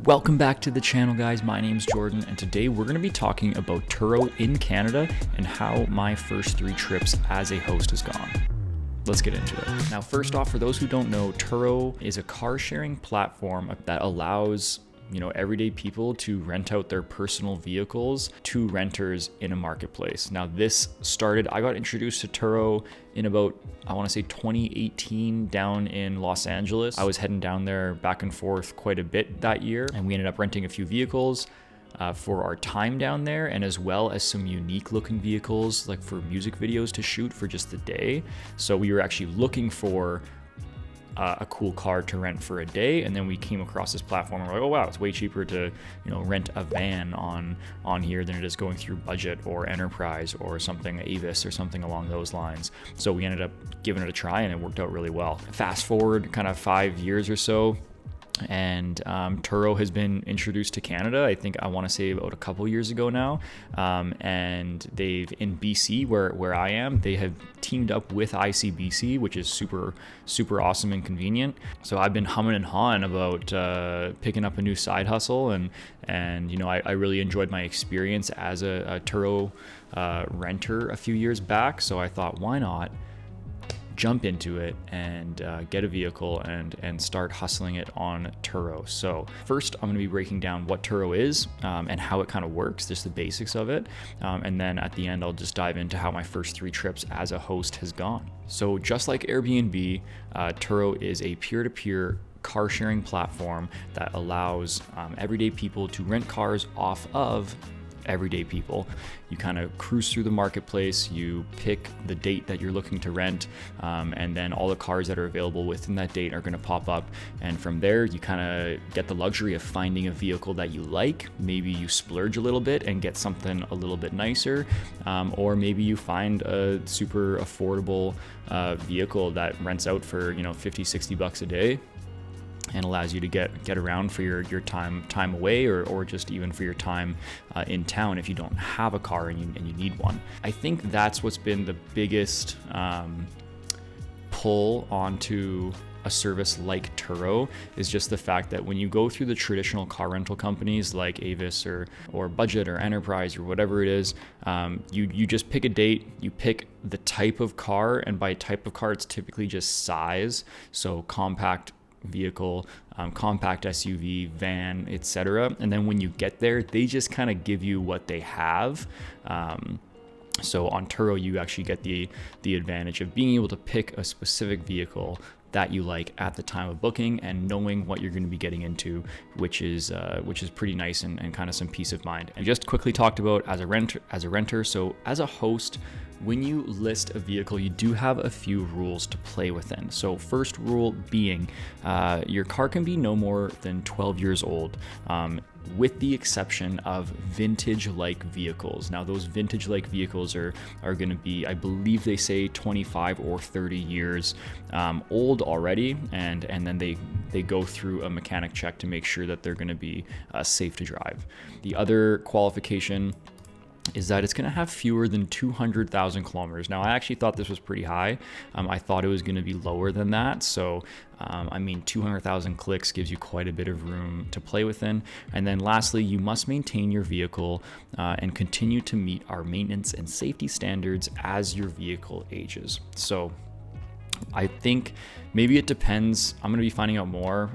Welcome back to the channel, guys. My name's Jordan, and today we're going to be talking about Turo in Canada and how my first 3 trips as a host has gone. Let's get into it. Now, first off, for those who don't know, Turo is a car sharing platform that allows everyday people to rent out their personal vehicles to renters in a marketplace. Now, I got introduced to Turo in about, I want to say 2018 down in Los Angeles. I was heading down there back and forth quite a bit that year, and we ended up renting a few vehicles for our time down there, and as well as some unique looking vehicles like for music videos to shoot for just the day. So we were actually looking for a cool car to rent for a day, and then we came across this platform and we're like, oh wow, it's way cheaper to rent a van on here than it is going through Budget or Enterprise or something, Avis or something along those lines. So we ended up giving it a try, and it worked out really well. Fast forward kind of 5 years or so, and Turo has been introduced to Canada, I want to say about a couple years ago now, and they've, in BC where I am, they have teamed up with ICBC, which is super awesome and convenient. So I've been humming and hawing about picking up a new side hustle, and I really enjoyed my experience as a Turo renter a few years back. So I thought, why not jump into it and get a vehicle and start hustling it on Turo. So first, I'm going to be breaking down what Turo is and how it kind of works, just the basics of it. And then at the end, I'll just dive into how my first 3 trips as a host has gone. So just like Airbnb, Turo is a peer-to-peer car sharing platform that allows everyday people to rent cars off of everyday people. You kind of cruise through the marketplace, you pick the date that you're looking to rent, and then all the cars that are available within that date are going to pop up, and from there you kind of get the luxury of finding a vehicle that you like. Maybe you splurge a little bit and get something a little bit nicer, or maybe you find a super affordable vehicle that rents out for $50-$60 a day and allows you to get around for your time away, or just even for your time in town if you don't have a car and you need one. I think that's what's been the biggest pull onto a service like Turo, is just the fact that when you go through the traditional car rental companies like Avis or Budget or Enterprise or whatever it is, you just pick a date, you pick the type of car, and by type of car it's typically just size, so compact vehicle, compact SUV, van, etc. And then when you get there, they just kind of give you what they have. So on Turo, you actually get the advantage of being able to pick a specific vehicle that you like at the time of booking, and knowing what you're going to be getting into, which is pretty nice and kind of some peace of mind. And just quickly talked about as a renter. So as a host, when you list a vehicle, you do have a few rules to play within. So first rule being, your car can be no more than 12 years old, with the exception of vintage-like vehicles. Now, those vintage-like vehicles are going to be, I believe they say 25 or 30 years old already, and then they go through a mechanic check to make sure that they're going to be safe to drive. The other qualification is that it's going to have fewer than 200,000 kilometers. Now, I actually thought this was pretty high. I thought it was going to be lower than that. So, 200,000 clicks gives you quite a bit of room to play within. And then lastly, you must maintain your vehicle and continue to meet our maintenance and safety standards as your vehicle ages. So I think maybe it depends. I'm going to be finding out more.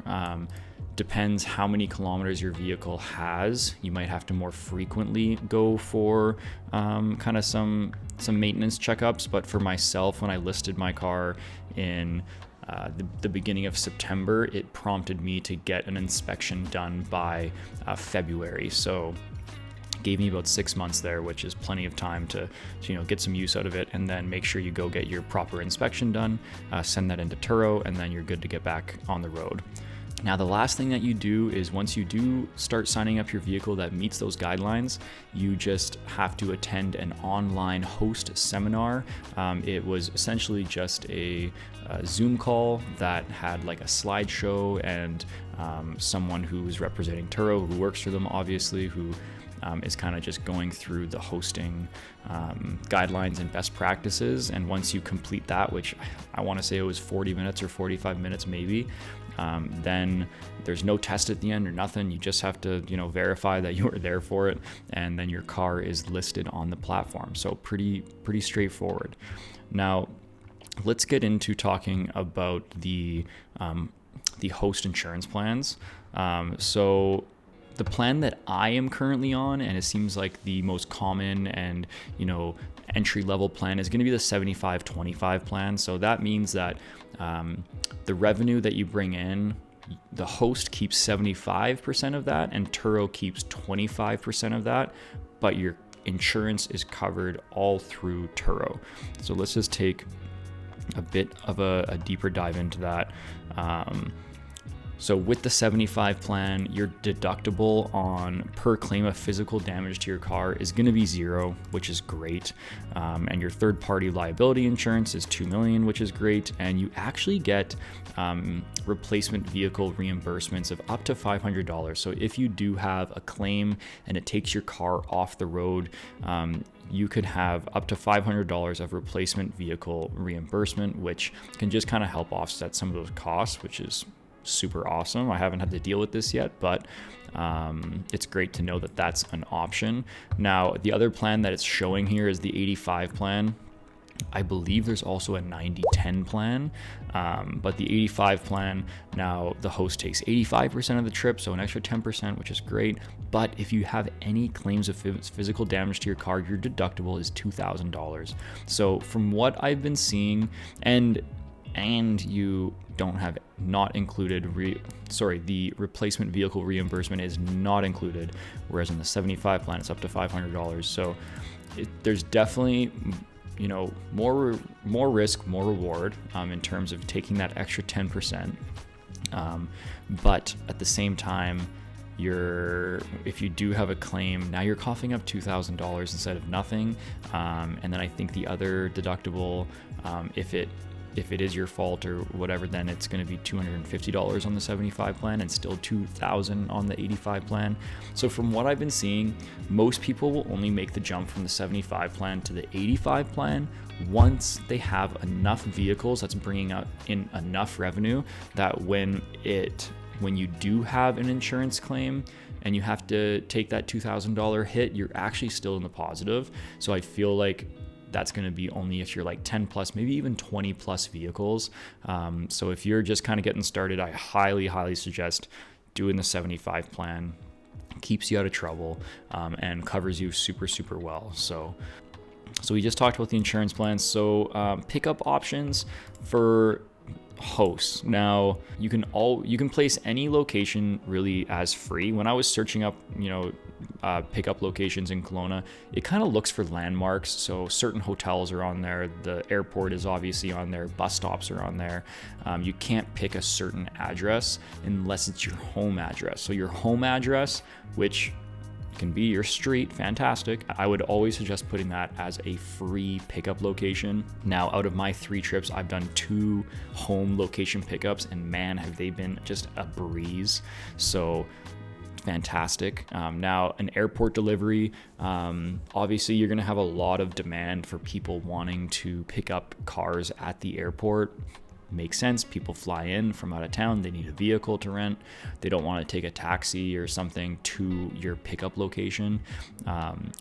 Depends how many kilometers your vehicle has. You might have to more frequently go for kind of some maintenance checkups. But for myself, when I listed my car in the beginning of September, it prompted me to get an inspection done by February. So gave me about 6 months there, which is plenty of time to get some use out of it, and then make sure you go get your proper inspection done, send that into Turo, and then you're good to get back on the road. Now, the last thing that you do is, once you do start signing up your vehicle that meets those guidelines, you just have to attend an online host seminar. It was essentially just a Zoom call that had like a slideshow and someone who was representing Turo, who works for them, obviously, who is kind of just going through the hosting guidelines and best practices. And once you complete that, which I want to say it was 40 minutes or 45 minutes maybe, then there's no test at the end or nothing. You just have to, verify that you were there for it, and then your car is listed on the platform. So pretty straightforward. Now, let's get into talking about the host insurance plans. So the plan that I am currently on, and it seems like the most common and entry level plan, is going to be the 75-25 plan. So that means that the revenue that you bring in, the host keeps 75% of that and Turo keeps 25% of that, but your insurance is covered all through Turo. So let's just take a bit of a deeper dive into that. So with the 75 plan, your deductible on per claim of physical damage to your car is going to be $0, which is great. And your third party liability insurance is $2 million, which is great. And you actually get replacement vehicle reimbursements of up to $500. So if you do have a claim and it takes your car off the road, you could have up to $500 of replacement vehicle reimbursement, which can just kind of help offset some of those costs, which is super awesome. I haven't had to deal with this yet, but it's great to know that that's an option. Now, the other plan that it's showing here is the 85 plan. I believe there's also a 90-10 plan, but the 85 plan, now the host takes 85% of the trip, so an extra 10%, which is great. But if you have any claims of physical damage to your car, your deductible is $2,000. So from what I've been seeing, and you don't have not included, the replacement vehicle reimbursement is not included, whereas in the 75 plan, it's up to $500. So there's definitely, more risk, more reward in terms of taking that extra 10%. But at the same time, if you do have a claim, now you're coughing up $2,000 instead of nothing. And then I think the other deductible, if it is your fault or whatever, then it's going to be $250 on the 75 plan and still $2,000 on the 85 plan. So from what I've been seeing, most people will only make the jump from the 75 plan to the 85 plan once they have enough vehicles that's bringing in enough revenue that when you do have an insurance claim and you have to take that $2,000 hit, you're actually still in the positive. So I feel like that's going to be only if you're like 10 plus, maybe even 20 plus vehicles. So if you're just kind of getting started, I highly suggest doing the 75 plan. Keeps you out of trouble and covers you super well. So we just talked about the insurance plans. So pickup options for hosts. Now you can place any location really as free. When I was searching up, pickup locations in Kelowna, it kind of looks for landmarks. So certain hotels are on there. The airport is obviously on there. Bus stops are on there. You can't pick a certain address unless it's your home address. So your home address, which can be your street, fantastic. I would always suggest putting that as a free pickup location. Now, out of my 3 trips, I've done 2 home location pickups, and man, have they been just a breeze. So fantastic. Now, an airport delivery, obviously you're going to have a lot of demand for people wanting to pick up cars at the airport. Makes sense. People fly in from out of town. They need a vehicle to rent. They don't want to take a taxi or something to your pickup location.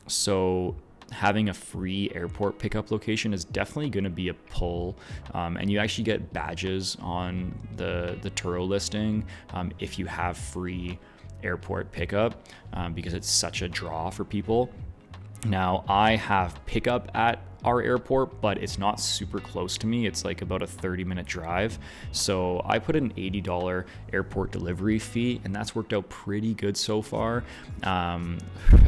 So having a free airport pickup location is definitely going to be a pull. And you actually get badges on the Turo listing if you have free airport pickup because it's such a draw for people. Now, I have pickup at our airport, but it's not super close to me. It's like about a 30-minute drive. So I put an $80 airport delivery fee, and that's worked out pretty good so far.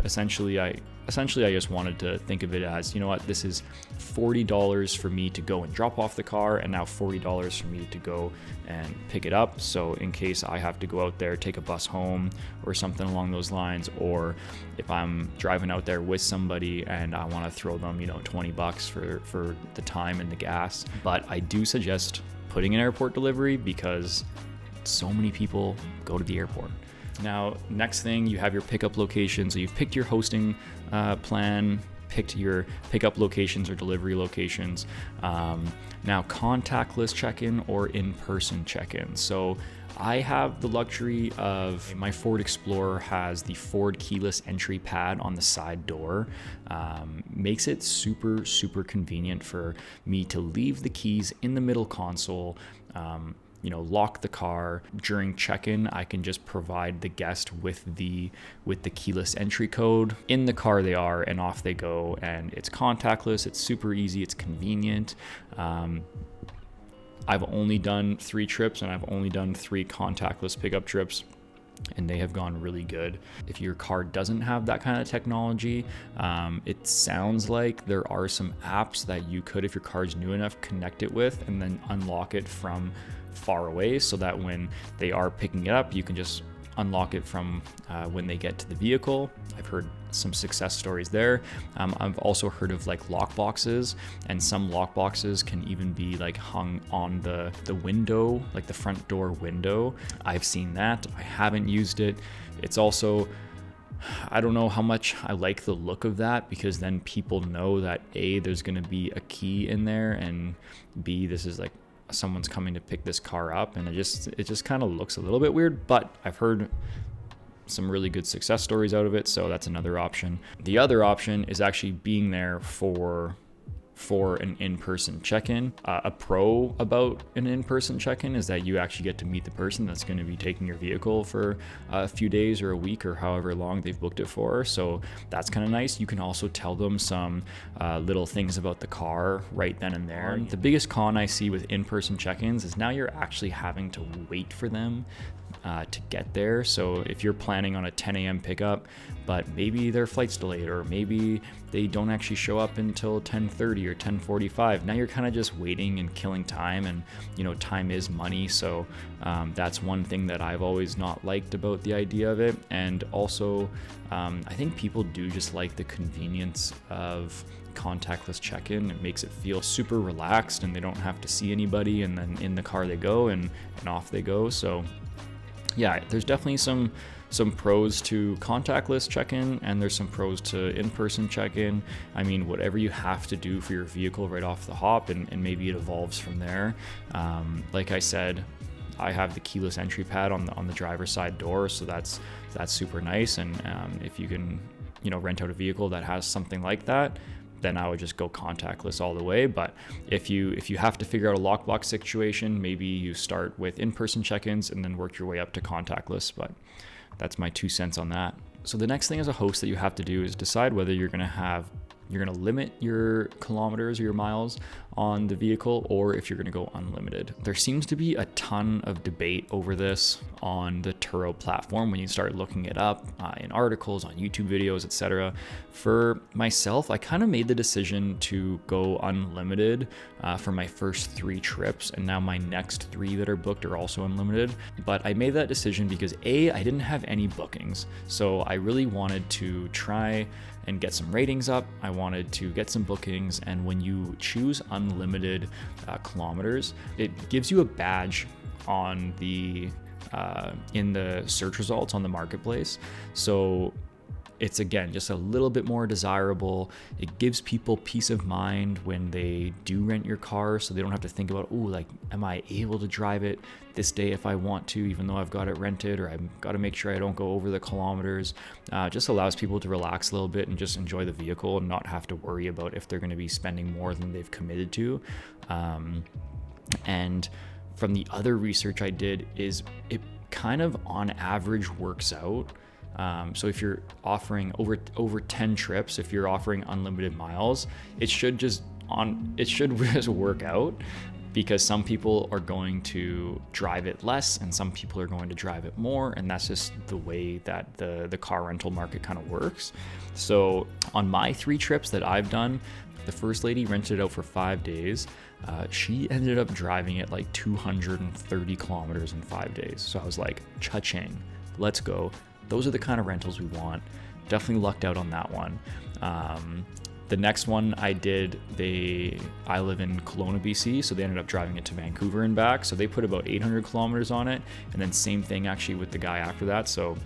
Essentially, I just wanted to think of it as, this is $40 for me to go and drop off the car, and now $40 for me to go and pick it up. So in case I have to go out there, take a bus home or something along those lines, or if I'm driving out there with somebody and I want to throw them, $20 for the time and the gas. But I do suggest putting in airport delivery because so many people go to the airport. Now, next thing, you have your pickup location. So you've picked your hosting plan, picked your pickup locations or delivery locations. Now, contactless check-in or in-person check-in. So I have the luxury of my Ford Explorer has the Ford keyless entry pad on the side door. Makes it super, super convenient for me to leave the keys in the middle console, lock the car. During check-in, I can just provide the guest with the keyless entry code. In the car they are, and off they go, and it's contactless, it's super easy, it's convenient. I've only done 3 trips, and I've only done 3 contactless pickup trips, and they have gone really good. If your car doesn't have that kind of technology, it sounds like there are some apps that you could, if your car's new enough, connect it with and then unlock it from far away, so that when they are picking it up, you can just unlock it from when they get to the vehicle. I've heard some success stories there. I've also heard of like lock boxes, and some lock boxes can even be like hung on the window, like the front door window. I've seen that. I haven't used it. It's also, I don't know how much I like the look of that, because then people know that A, there's going to be a key in there, and B, this is like someone's coming to pick this car up, and it just kind of looks a little bit weird. But I've heard some really good success stories out of it, so that's another option. The other option is actually being there for an in-person check-in. A pro about an in-person check-in is that you actually get to meet the person that's going to be taking your vehicle for a few days or a week or however long they've booked it for. So that's kind of nice. You can also tell them some little things about the car right then and there. The biggest con I see with in-person check-ins is now you're actually having to wait for them to get there. So if you're planning on a 10 a.m. pickup, but maybe their flight's delayed, or maybe they don't actually show up until 10:30 or 10:45, now you're kind of just waiting and killing time, and time is money. So that's one thing that I've always not liked about the idea of it. And also I think people do just like the convenience of contactless check-in. It makes it feel super relaxed, and they don't have to see anybody, and then in the car they go, and off they go. So yeah, there's definitely some pros to contactless check-in, and there's some pros to in-person check-in. I mean, whatever you have to do for your vehicle right off the hop, and maybe it evolves from there. Like I said, I have the keyless entry pad on the driver's side door, so that's super nice. And if you can, rent out a vehicle that has something like that, then I would just go contactless all the way. But if you have to figure out a lockbox situation, maybe you start with in-person check-ins and then work your way up to contactless. But that's my 2 cents on that. So the next thing as a host that you have to do is decide whether you're going to limit your kilometers or your miles on the vehicle, or if you're going to go unlimited. There seems to be a ton of debate over this on the Turo platform when you start looking it up in articles, on YouTube videos, etc. For myself, I kind of made the decision to go unlimited for my first 3 trips, and now my next 3 that are booked are also unlimited. But I made that decision because A, I didn't have any bookings, so I really wanted to try and get some ratings up. I wanted to get some bookings, and when you choose unlimited kilometers, it gives you a badge on the in the search results on the marketplace. So it's, again, just a little bit more desirable. It gives people peace of mind when they do rent your car, so they don't have to think about, am I able to drive it this day if I want to, even though I've got it rented, or I've got to make sure I don't go over the kilometers. Just allows people to relax a little bit and just enjoy the vehicle and not have to worry about if they're going to be spending more than they've committed to. And from the other research I did, is it kind of on average works out. So if you're offering over 10 trips, if you're offering unlimited miles, it should just work out, because some people are going to drive it less and some people are going to drive it more, and that's just the way that the car rental market kind of works. So on my 3 trips that I've done, the first lady rented it out for 5 days. She ended up driving it like 230 kilometers in 5 days. So I was like, cha-ching, let's go. Those are the kind of rentals we want. Definitely lucked out on that one. The next one I did, I live in Kelowna, BC, so they ended up driving it to Vancouver and back. So they put about 800 kilometers on it. And then same thing actually with the guy after that. So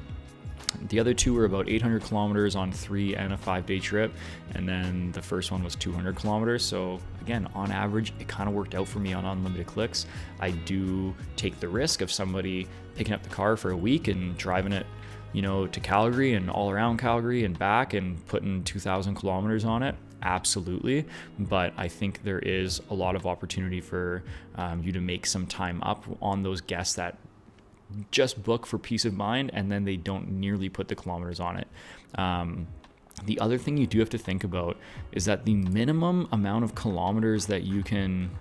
The other two were about 800 kilometers on 3 and a 5-day trip. And then the first one was 200 kilometers. So again, on average, it kind of worked out for me on unlimited clicks. I do take the risk of somebody picking up the car for a week and driving it, you know, to Calgary and all around Calgary and back and putting 2,000 kilometers on it. Absolutely. But I think there is a lot of opportunity for you to make some time up on those guests that just book for peace of mind and then they don't nearly put the kilometers on it. The other thing you do have to think about is that the minimum amount of kilometers that you can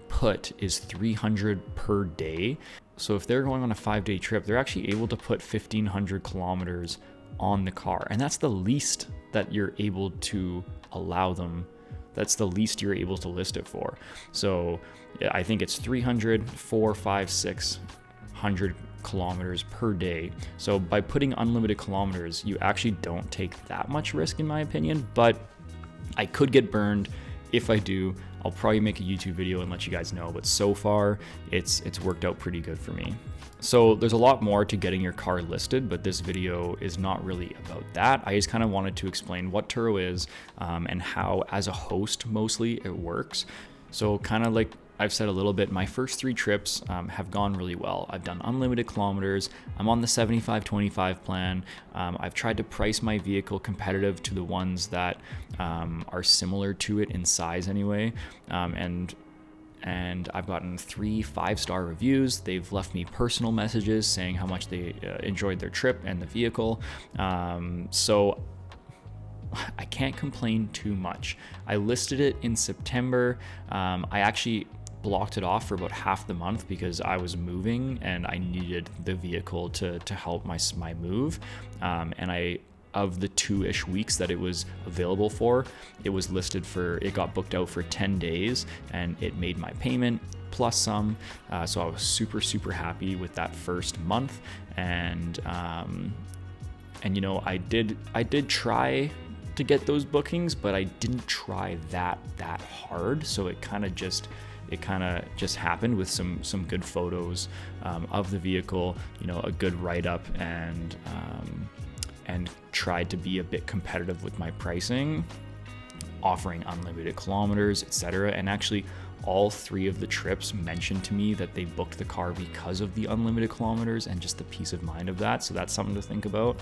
put is 300 per day. So if they're going on a 5-day trip, they're actually able to put 1,500 kilometers on the car. And that's the least that you're able to allow them. That's the least you're able to list it for. So I think it's 300, 4, 5, 600 kilometers per day. So by putting unlimited kilometers, you actually don't take that much risk in my opinion, but I could get burned. If I do, I'll probably make a YouTube video and let you guys know, but so far it's worked out pretty good for me. So there's a lot more to getting your car listed, but this video is not really about that. I just kind of wanted to explain what Turo is and how as a host mostly it works. So kind of like I've said a little bit, my first 3 trips have gone really well. I've done unlimited kilometers. I'm on the 75-25 plan. I've tried to price my vehicle competitive to the ones that are similar to it in size anyway. And I've gotten 3 5-star reviews. They've left me personal messages saying how much they enjoyed their trip and the vehicle. So I can't complain too much. I listed it in September. I actually blocked it off for about half the month because I was moving and I needed the vehicle to help my move. And of the 2-ish weeks that it was available for, it was listed for, it got booked out for 10 days and it made my payment plus some. So I was super happy with that first month. And you know, I did try to get those bookings, but I didn't try that hard. So it kind of just happened with some good photos of the vehicle, you know, a good write-up, and tried to be a bit competitive with my pricing, offering unlimited kilometers, etc. And actually all 3 of the trips mentioned to me that they booked the car because of the unlimited kilometers and just the peace of mind of that. So that's something to think about.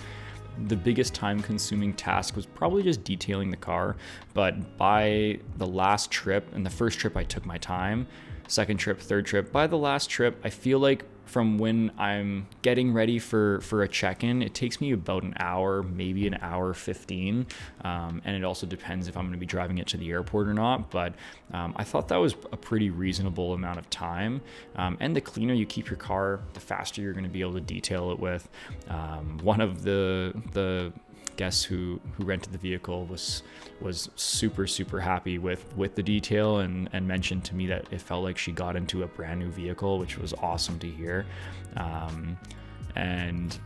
The biggest time-consuming task was probably just detailing the car, but by the last trip, and the first trip I took my time, second trip, third trip, by the last trip, I feel like from when I'm getting ready for a check-in, it takes me about an hour, maybe an hour 15, and it also depends if I'm going to be driving it to the airport or not, but I thought that was a pretty reasonable amount of time, and the cleaner you keep your car, the faster you're going to be able to detail it with. One of the guests who rented the vehicle was super happy with the detail and mentioned to me that it felt like she got into a brand new vehicle, which was awesome to hear. And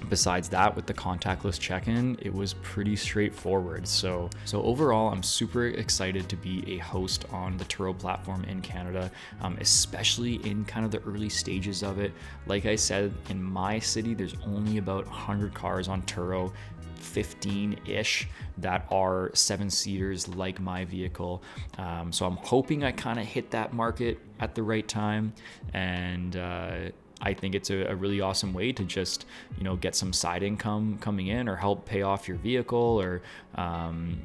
besides that, with the contactless check-in, it was pretty straightforward. So overall, I'm super excited to be a host on the Turo platform in Canada, especially in kind of the early stages of it. Like I said, in my city, there's only about 100 cars on Turo, 15-ish that are 7-seaters like my vehicle. So I'm hoping I kind of hit that market at the right time, and I think it's a really awesome way to just, you know, get some side income coming in, or help pay off your vehicle, or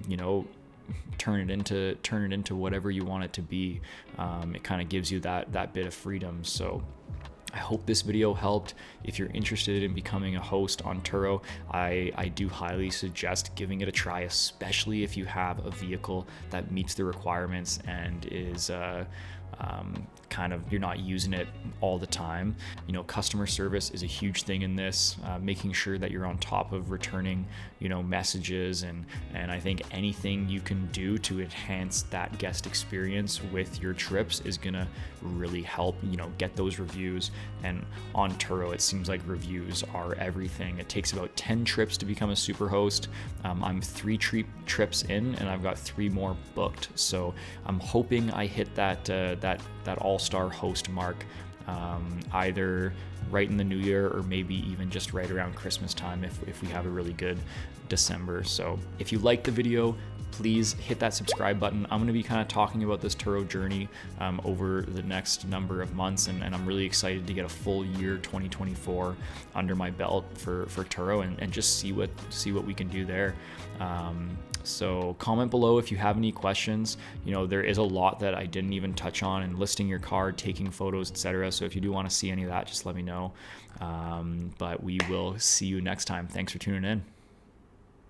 you know, turn it into whatever you want it to be. It kind of gives you that bit of freedom. So I hope this video helped. If you're interested in becoming a host on Turo, I do highly suggest giving it a try, especially if you have a vehicle that meets the requirements and is kind of, you're not using it all the time. You know, customer service is a huge thing in this, making sure that you're on top of returning, you know, messages, and I think anything you can do to enhance that guest experience with your trips is gonna really help, you know, get those reviews. And on Turo, it seems like reviews are everything. It takes about 10 trips to become a super host. I'm 3 trips in, and I've got 3 more booked. So I'm hoping I hit that all-star host mark, either right in the new year, or maybe even just right around Christmas time if we have a really good December. So if you like the video, please hit that subscribe button. I'm going to be kind of talking about this Turo journey over the next number of months, and I'm really excited to get a full year 2024 under my belt for Turo and just see what we can do there. So comment below if you have any questions. You know, there is a lot that I didn't even touch on in listing your car, taking photos, etc. So if you do want to see any of that, just let me know. But we will see you next time. Thanks for tuning in.